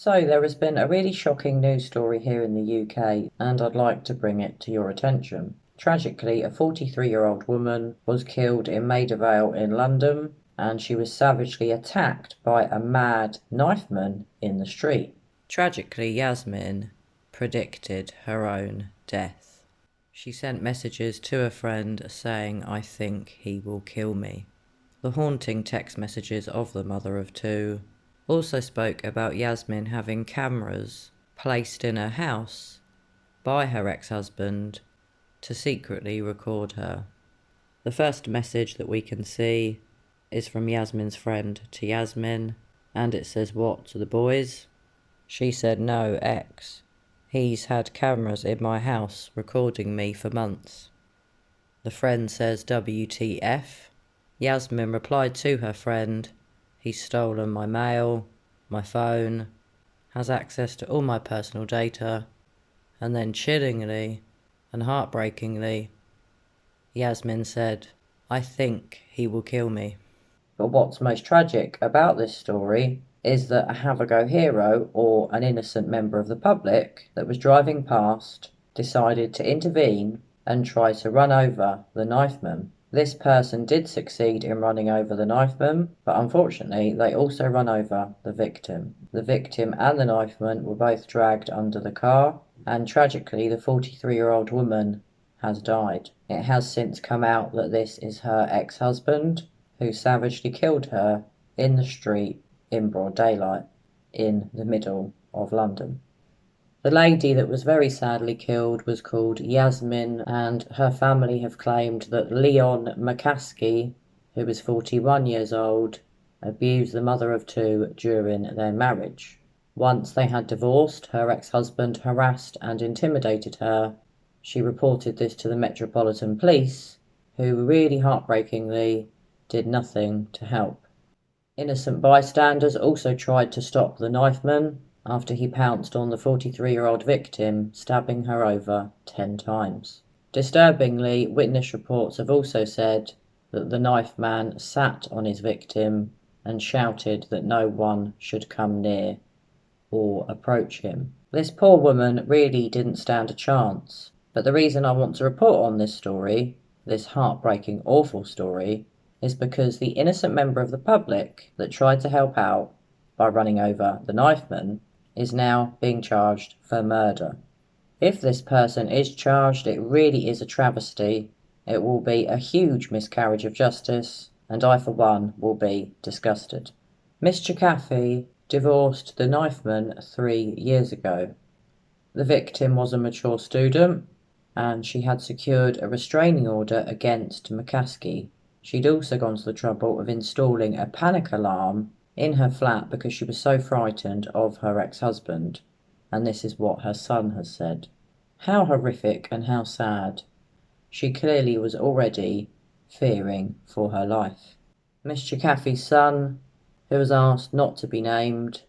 So, there has been a really shocking news story here in the UK, and I'd like to bring it to your attention. Tragically, a 43-year-old woman was killed in Maida Vale in London, and she was savagely attacked by a mad knifeman in the street. Tragically, Yasmin predicted her own death. She sent messages to a friend saying, "I think he will kill me." The haunting text messages of the mother of two also spoke about Yasmin having cameras placed in her house by her ex-husband to secretly record her. The first message that we can see is from Yasmin's friend to Yasmin, and it says, "What to the boys?" She said, "No, ex. He's had cameras in my house recording me for months." The friend says, "WTF?" Yasmin replied to her friend, "He's stolen my mail, my phone, has access to all my personal data." And then chillingly and heartbreakingly, Yasmin said, "I think he will kill me." But what's most tragic about this story is that a have-a-go hero, or an innocent member of the public that was driving past, decided to intervene and try to run over the knifeman. This person did succeed in running over the knifeman, but unfortunately they also run over the victim. The victim and the knifeman were both dragged under the car, and tragically the 43-year-old woman has died. It has since come out that this is her ex-husband, who savagely killed her in the street in broad daylight in the middle of London. The lady that was very sadly killed was called Yasmin, and her family have claimed that Leon McCaskey, who was 41 years old, abused the mother of two during their marriage. Once they had divorced, her ex-husband harassed and intimidated her. She reported this to the Metropolitan Police, who really heartbreakingly did nothing to help. Innocent bystanders also tried to stop the knifeman after he pounced on the 43-year-old victim, stabbing her over 10 times. Disturbingly, witness reports have also said that the knife man sat on his victim and shouted that no one should come near or approach him. This poor woman really didn't stand a chance, but the reason I want to report on this story, this heartbreaking, awful story, is because the innocent member of the public that tried to help out by running over the knifeman is now being charged for murder. If this person is charged, it really is a travesty. It will be a huge miscarriage of justice, and I for one will be disgusted. Miss Chkaifi divorced the knifeman 3 years ago. The victim was a mature student, and she had secured a restraining order against McCaskey. She'd also gone to the trouble of installing a panic alarm in her flat because she was so frightened of her ex-husband, and this is what her son has said. How horrific and how sad. She clearly was already fearing for her life. Miss Chkaifi's son, who was asked not to be named,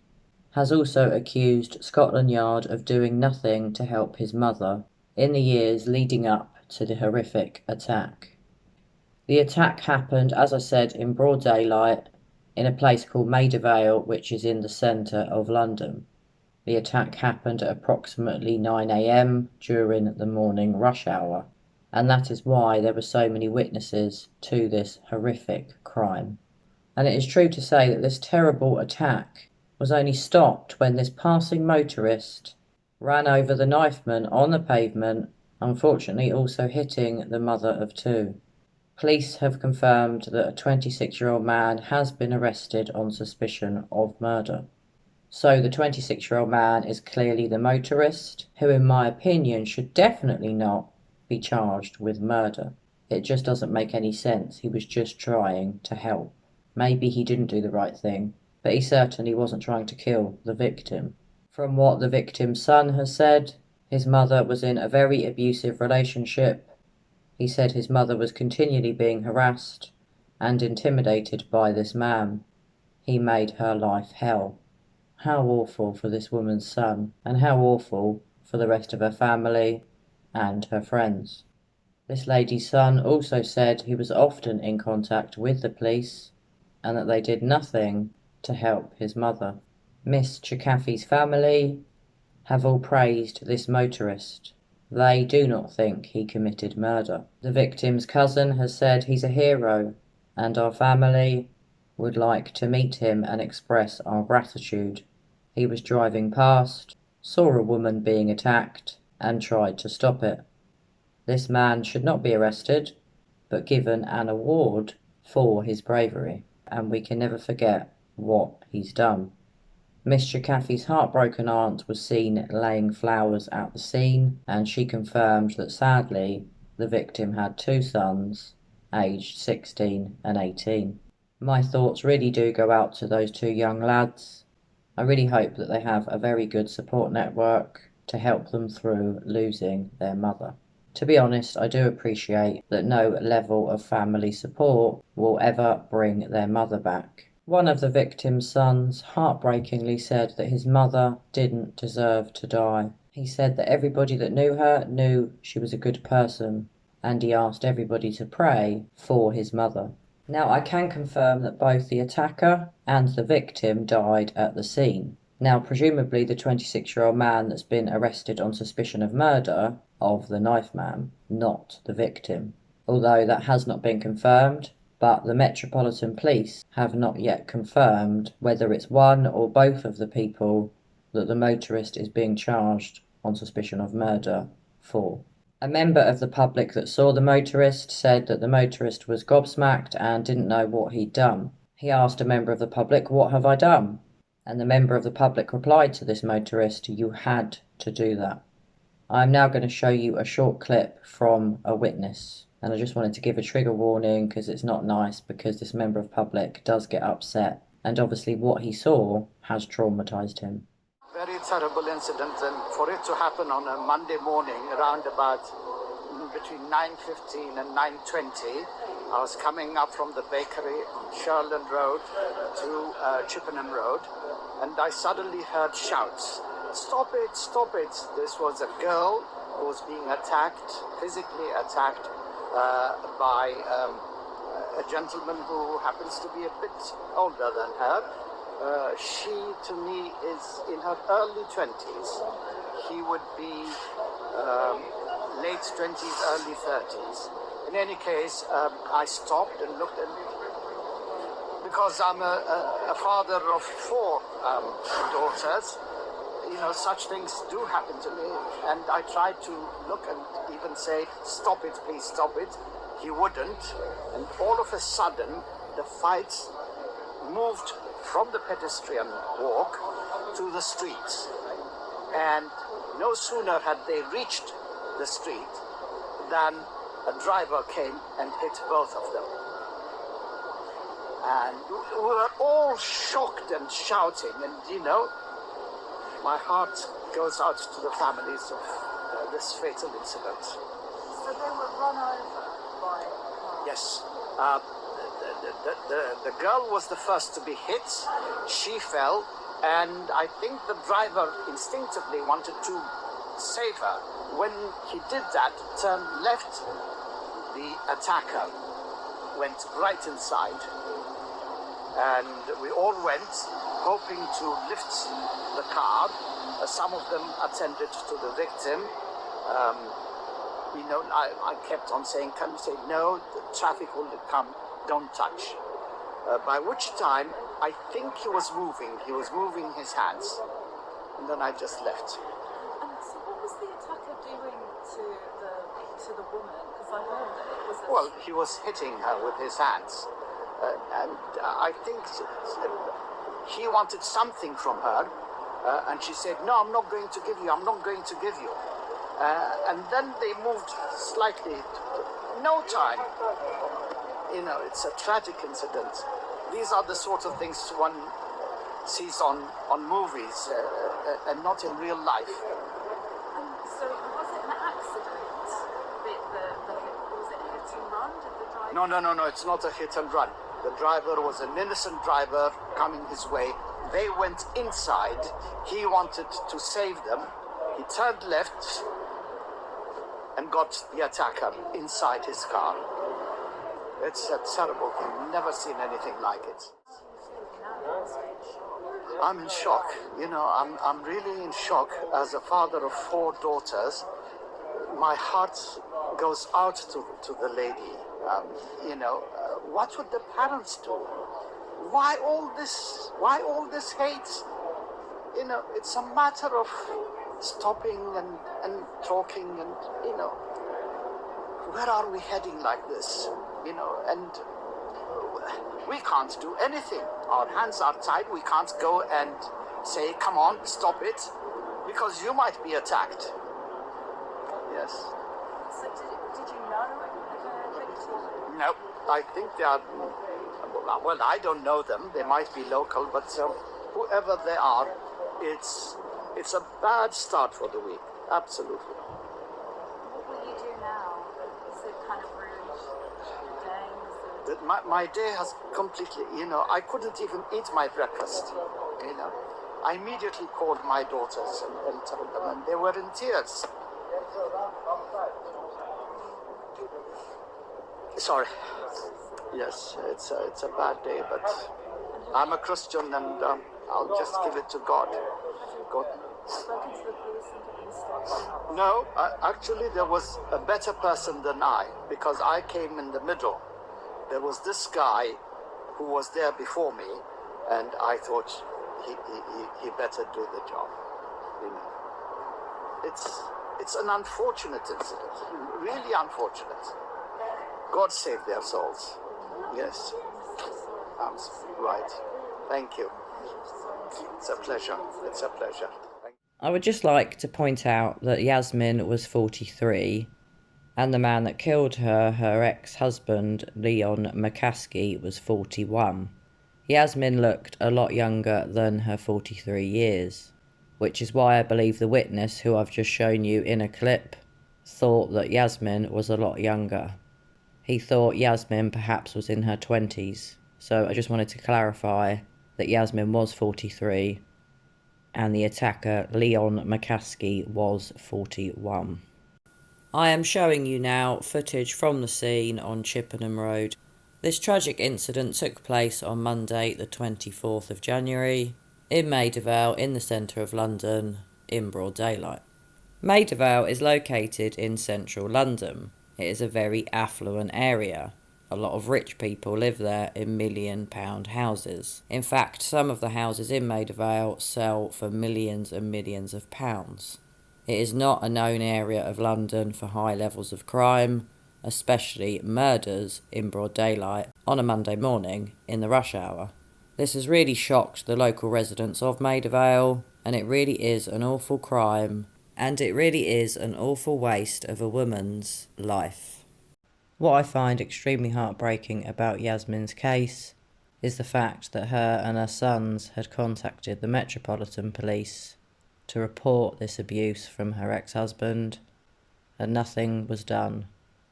has also accused Scotland Yard of doing nothing to help his mother in the years leading up to the horrific attack. The attack happened, as I said, in broad daylight in a place called Maida Vale, which is in the centre of London. The attack happened at approximately 9 a.m. during the morning rush hour, and that is why there were so many witnesses to this horrific crime. And it is true to say that this terrible attack was only stopped when this passing motorist ran over the knifeman on the pavement, unfortunately also hitting the mother of two. Police have confirmed that a 26-year-old man has been arrested on suspicion of murder. So the 26-year-old man is clearly the motorist, who in my opinion should definitely not be charged with murder. It just doesn't make any sense. He was just trying to help. Maybe he didn't do the right thing, but he certainly wasn't trying to kill the victim. From what the victim's son has said, his mother was in a very abusive relationship. He said his mother was continually being harassed and intimidated by this man. He made her life hell. How awful for this woman's son, and how awful for the rest of her family and her friends. This lady's son also said he was often in contact with the police and that they did nothing to help his mother. Miss Chkaifi's family have all praised this motorist. They do not think he committed murder. The victim's cousin has said he's a hero, and our family would like to meet him and express our gratitude. He was driving past, saw a woman being attacked, and tried to stop it. This man should not be arrested, but given an award for his bravery, and we can never forget what he's done. Miss Chkaifi's heartbroken aunt was seen laying flowers at the scene, and she confirmed that sadly the victim had two sons, aged 16 and 18. My thoughts really do go out to those two young lads. I really hope that they have a very good support network to help them through losing their mother. To be honest, I do appreciate that no level of family support will ever bring their mother back. One of the victim's sons heartbreakingly said that his mother didn't deserve to die. He said that everybody that knew her knew she was a good person, and he asked everybody to pray for his mother. Now, I can confirm that both the attacker and the victim died at the scene. Now, presumably the 26-year-old man that's been arrested on suspicion of murder of the knife man, not the victim. Although that has not been confirmed, but the Metropolitan Police have not yet confirmed whether it's one or both of the people that the motorist is being charged on suspicion of murder for. A member of the public that saw the motorist said that the motorist was gobsmacked and didn't know what he'd done. He asked a member of the public, "What have I done?" And the member of the public replied to this motorist, "You had to do that." I'm now going to show you a short clip from a witness. And I just wanted to give a trigger warning because it's not nice, because this member of public does get upset. And obviously what he saw has traumatized him. Very terrible incident, and for it to happen on a Monday morning around about between 9:15 and 9:20, I was coming up from the bakery on Sherland Road to Chippenham Road, and I suddenly heard shouts, "Stop it, stop it." This was a girl who was being attacked, physically attacked, by a gentleman who happens to be a bit older than her. She, to me, is in her early 20s. He would be late 20s, early 30s. In any case, I stopped and looked, and because I'm a father of four daughters, you know, such things do happen to me, and I tried to look and even say, "Stop it, please stop it." He wouldn't, and all of a sudden the fight moved from the pedestrian walk to the streets, and no sooner had they reached the street than a driver came and hit both of them, and we were all shocked and shouting, and you know, my heart goes out to the families of this fatal incident. So they were run over by a car? Yes. The girl was the first to be hit. She fell, and I think the driver instinctively wanted to save her. When he did that, turned left, the attacker went right inside, and we all went hoping to lift the car. Some of them attended to the victim. You know, I kept on saying, "Can you say no? The traffic will come. Don't touch." By which time, I think he was moving. He was moving his hands, and then I just left. And so, what was the attacker doing to the woman? Because I heard that it was. Well, he was hitting her with his hands, and I think he wanted something from her, and she said, "No, I'm not going to give you. I'm not going to give you." And then they moved slightly. No time. You know, it's a tragic incident. These are the sort of things one sees on movies and not in real life. And so, was it an accident? Was it hit and run? Did the driver? No, it's not a hit and run. The driver was an innocent driver coming his way. They went inside. He wanted to save them. He turned left and got the attacker inside his car. It's a terrible thing. Never seen anything like it. I'm in shock. I'm really in shock. As a father of 4 daughters, my heart goes out to the lady. What would the parents do? Why all this? Why all this hate? It's a matter of stopping and talking and, where are we heading like this? And we can't do anything. Our hands are tied. We can't go and say, come on, stop it, because you might be attacked. Yes. So did you know the victim? No, I think they are, well, I don't know them. They might be local, but whoever they are, it's a bad start for the week. Absolutely. What will you do now? Is it kind of ruined your day? My day has completely, I couldn't even eat my breakfast, I immediately called my daughters and told them, and they were in tears. Sorry. Yes, it's a bad day, but I'm a Christian, and I'll just give it to God. God. Spoken to the police and given a statement? No, actually, there was a better person than I, because I came in the middle. There was this guy who was there before me, and I thought he better do the job. It's an unfortunate incident, really unfortunate. God save their souls. Yes, right. Thank you. It's a pleasure. It's a pleasure. I would just like to point out that Yasmin was 43 and the man that killed her, her ex-husband, Leon McCaskey, was 41. Yasmin looked a lot younger than her 43 years, which is why I believe the witness, who I've just shown you in a clip, thought that Yasmin was a lot younger. He thought Yasmin perhaps was in her 20s, so I just wanted to clarify that Yasmin was 43 and the attacker, Leon McCaskey, was 41. I am showing you now footage from the scene on Chippenham Road. This tragic incident took place on Monday the 24th of January in Maida Vale in the centre of London in broad daylight. Maida Vale is located in central London. It is a very affluent area. A lot of rich people live there in £1 million houses. In fact, some of the houses in Maida Vale sell for millions and millions of pounds. It is not a known area of London for high levels of crime, especially murders in broad daylight on a Monday morning in the rush hour. This has really shocked the local residents of Maida Vale, and it really is an awful crime, and it really is an awful waste of a woman's life. What I find extremely heartbreaking about Yasmin's case is the fact that her and her sons had contacted the Metropolitan Police to report this abuse from her ex-husband, and nothing was done.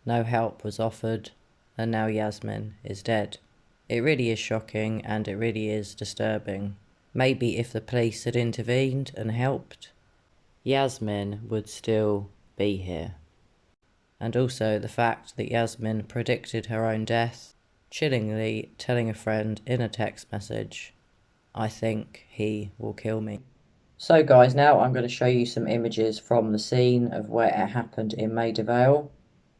No help was offered, and now Yasmin is dead. It really is shocking, and it really is disturbing. Maybe if the police had intervened and helped, Yasmin would still be here. And also the fact that Yasmin predicted her own death, chillingly telling a friend in a text message, "I think he will kill me." So guys, now I'm going to show you some images from the scene of where it happened in Maida Vale.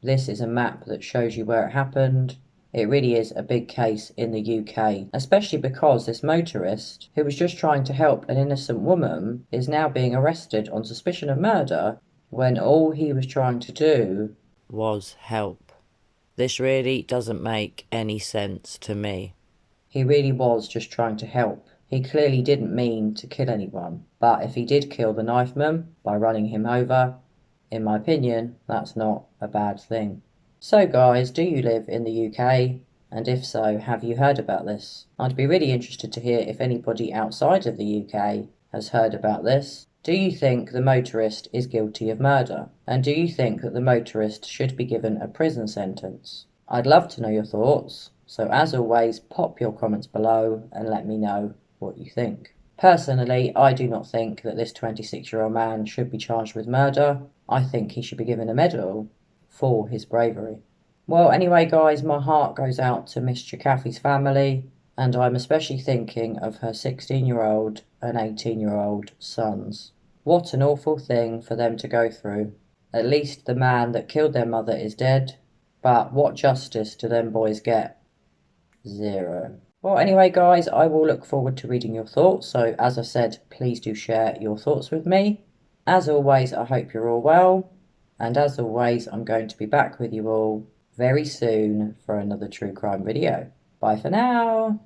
This is a map that shows you where it happened. It really is a big case in the UK, especially because this motorist, who was just trying to help an innocent woman, is now being arrested on suspicion of murder when all he was trying to do was help. This really doesn't make any sense to me. He really was just trying to help. He clearly didn't mean to kill anyone, but if he did kill the knifeman by running him over, in my opinion, that's not a bad thing. So guys, do you live in the UK? And if so, have you heard about this? I'd be really interested to hear if anybody outside of the UK has heard about this. Do you think the motorist is guilty of murder? And do you think that the motorist should be given a prison sentence? I'd love to know your thoughts, so as always, pop your comments below and let me know what you think. Personally, I do not think that this 26-year-old man should be charged with murder. I think he should be given a medal for his bravery. Well, anyway guys, my heart goes out to Miss Chkaifi's family. And I'm especially thinking of her 16-year-old and 18-year-old sons. What an awful thing for them to go through. At least the man that killed their mother is dead, but what justice do them boys get? Zero. Well, anyway, guys, I will look forward to reading your thoughts. So, as I said, please do share your thoughts with me. As always, I hope you're all well. And as always, I'm going to be back with you all very soon for another true crime video. Bye for now.